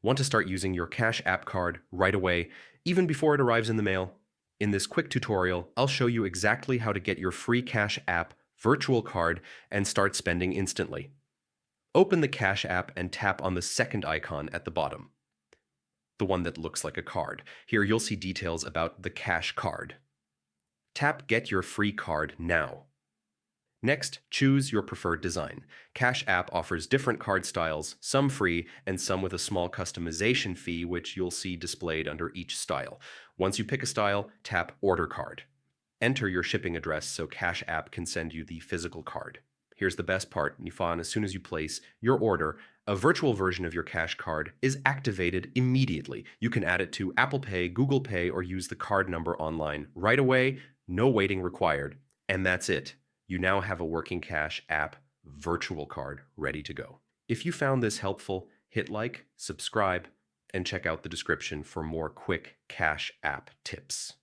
Want to start using your Cash App card right away, even before it arrives in the mail? In this quick tutorial, I'll show you exactly how to get your free Cash App virtual card and start spending instantly. Open the Cash App and tap on the second icon at the bottom, the one that looks like a card. Here you'll see details about the Cash Card. Tap Get Your Free Card now. Next, choose your preferred design. Cash App offers different card styles, some free and some with a small customization fee, which you'll see displayed under each style. Once you pick a style, tap Order Card. Enter your shipping address so Cash App can send you the physical card. Here's the best part, Nifan, as soon as you place your order, a virtual version of your Cash Card is activated immediately. You can add it to Apple Pay, Google Pay, or use the card number online right away, no waiting required. And that's it. You now have a working Cash App virtual card ready to go. If you found this helpful, hit like, subscribe, and check out the description for more quick Cash App tips.